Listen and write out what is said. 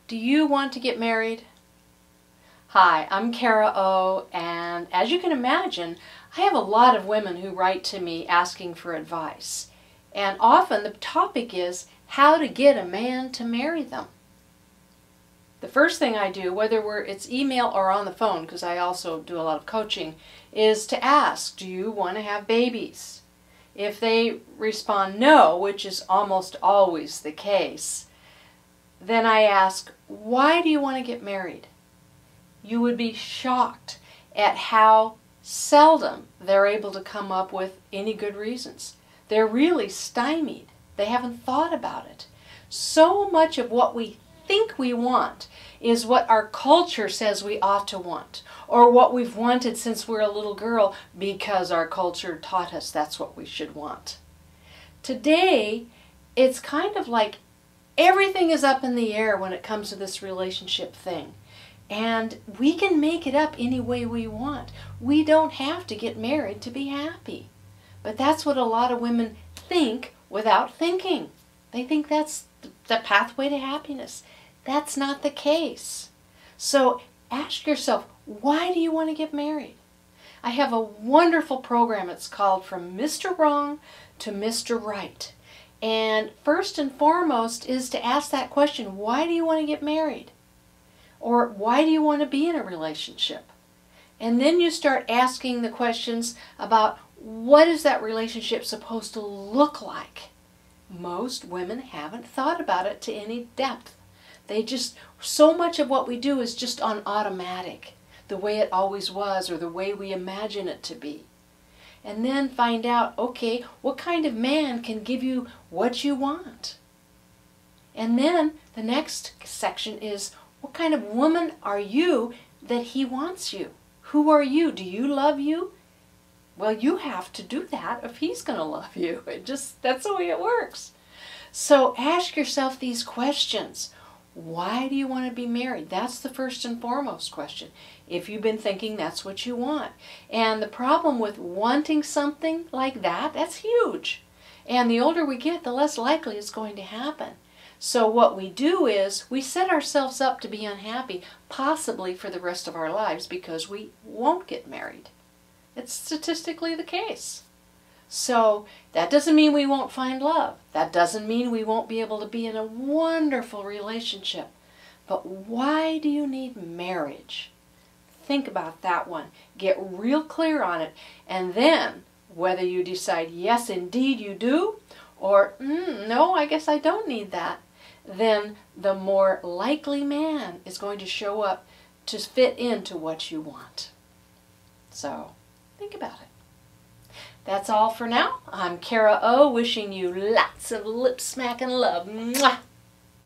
Do you want to get married? Hi, I'm Kara O, and as you can imagine, I have a lot of women who write to me asking for advice. And often the topic is how to get a man to marry them. The first thing I do, whether it's email or on the phone, because I also do a lot of coaching, is to ask, do you want to have babies? If they respond no, which is almost always the case, then I ask, why do you want to get married? You would be shocked at how seldom they're able to come up with any good reasons. They're really stymied. They haven't thought about it. So much of what we think we want is what our culture says we ought to want, or what we've wanted since we're a little girl because our culture taught us that's what we should want. Today, it's kind of like everything is up in the air when it comes to this relationship thing. And we can make it up any way we want. We don't have to get married to be happy. But that's what a lot of women think without thinking. They think that's the pathway to happiness. That's not the case. So ask yourself, why do you want to get married? I have a wonderful program. It's called From Mr. Wrong to Mr. Right. And first and foremost is to ask that question, why do you want to get married? Or why do you want to be in a relationship? And then you start asking the questions about what is that relationship supposed to look like? Most women haven't thought about it to any depth. They just, so much of what we do is just on automatic, the way it always was or the way we imagine it to be. And then find out, okay, what kind of man can give you what you want? And then the next section is, what kind of woman are you that he wants you? Who are you? Do you love you? Well, you have to do that if he's going to love you. That's the way it works. So ask yourself these questions. Why do you want to be married? That's the first and foremost question. If you've been thinking that's what you want. And the problem with wanting something like that, that's huge. And the older we get, the less likely it's going to happen. So what we do is we set ourselves up to be unhappy, possibly for the rest of our lives, because we won't get married. It's statistically the case. So that doesn't mean we won't find love. That doesn't mean we won't be able to be in a wonderful relationship. But why do you need marriage? Think about that one. Get real clear on it. And then, whether you decide, yes, indeed you do, or, no, I guess I don't need that, then the more likely man is going to show up to fit into what you want. So, think about it. That's all for now. I'm Kara O, wishing you lots of lip smack and love. Mwah!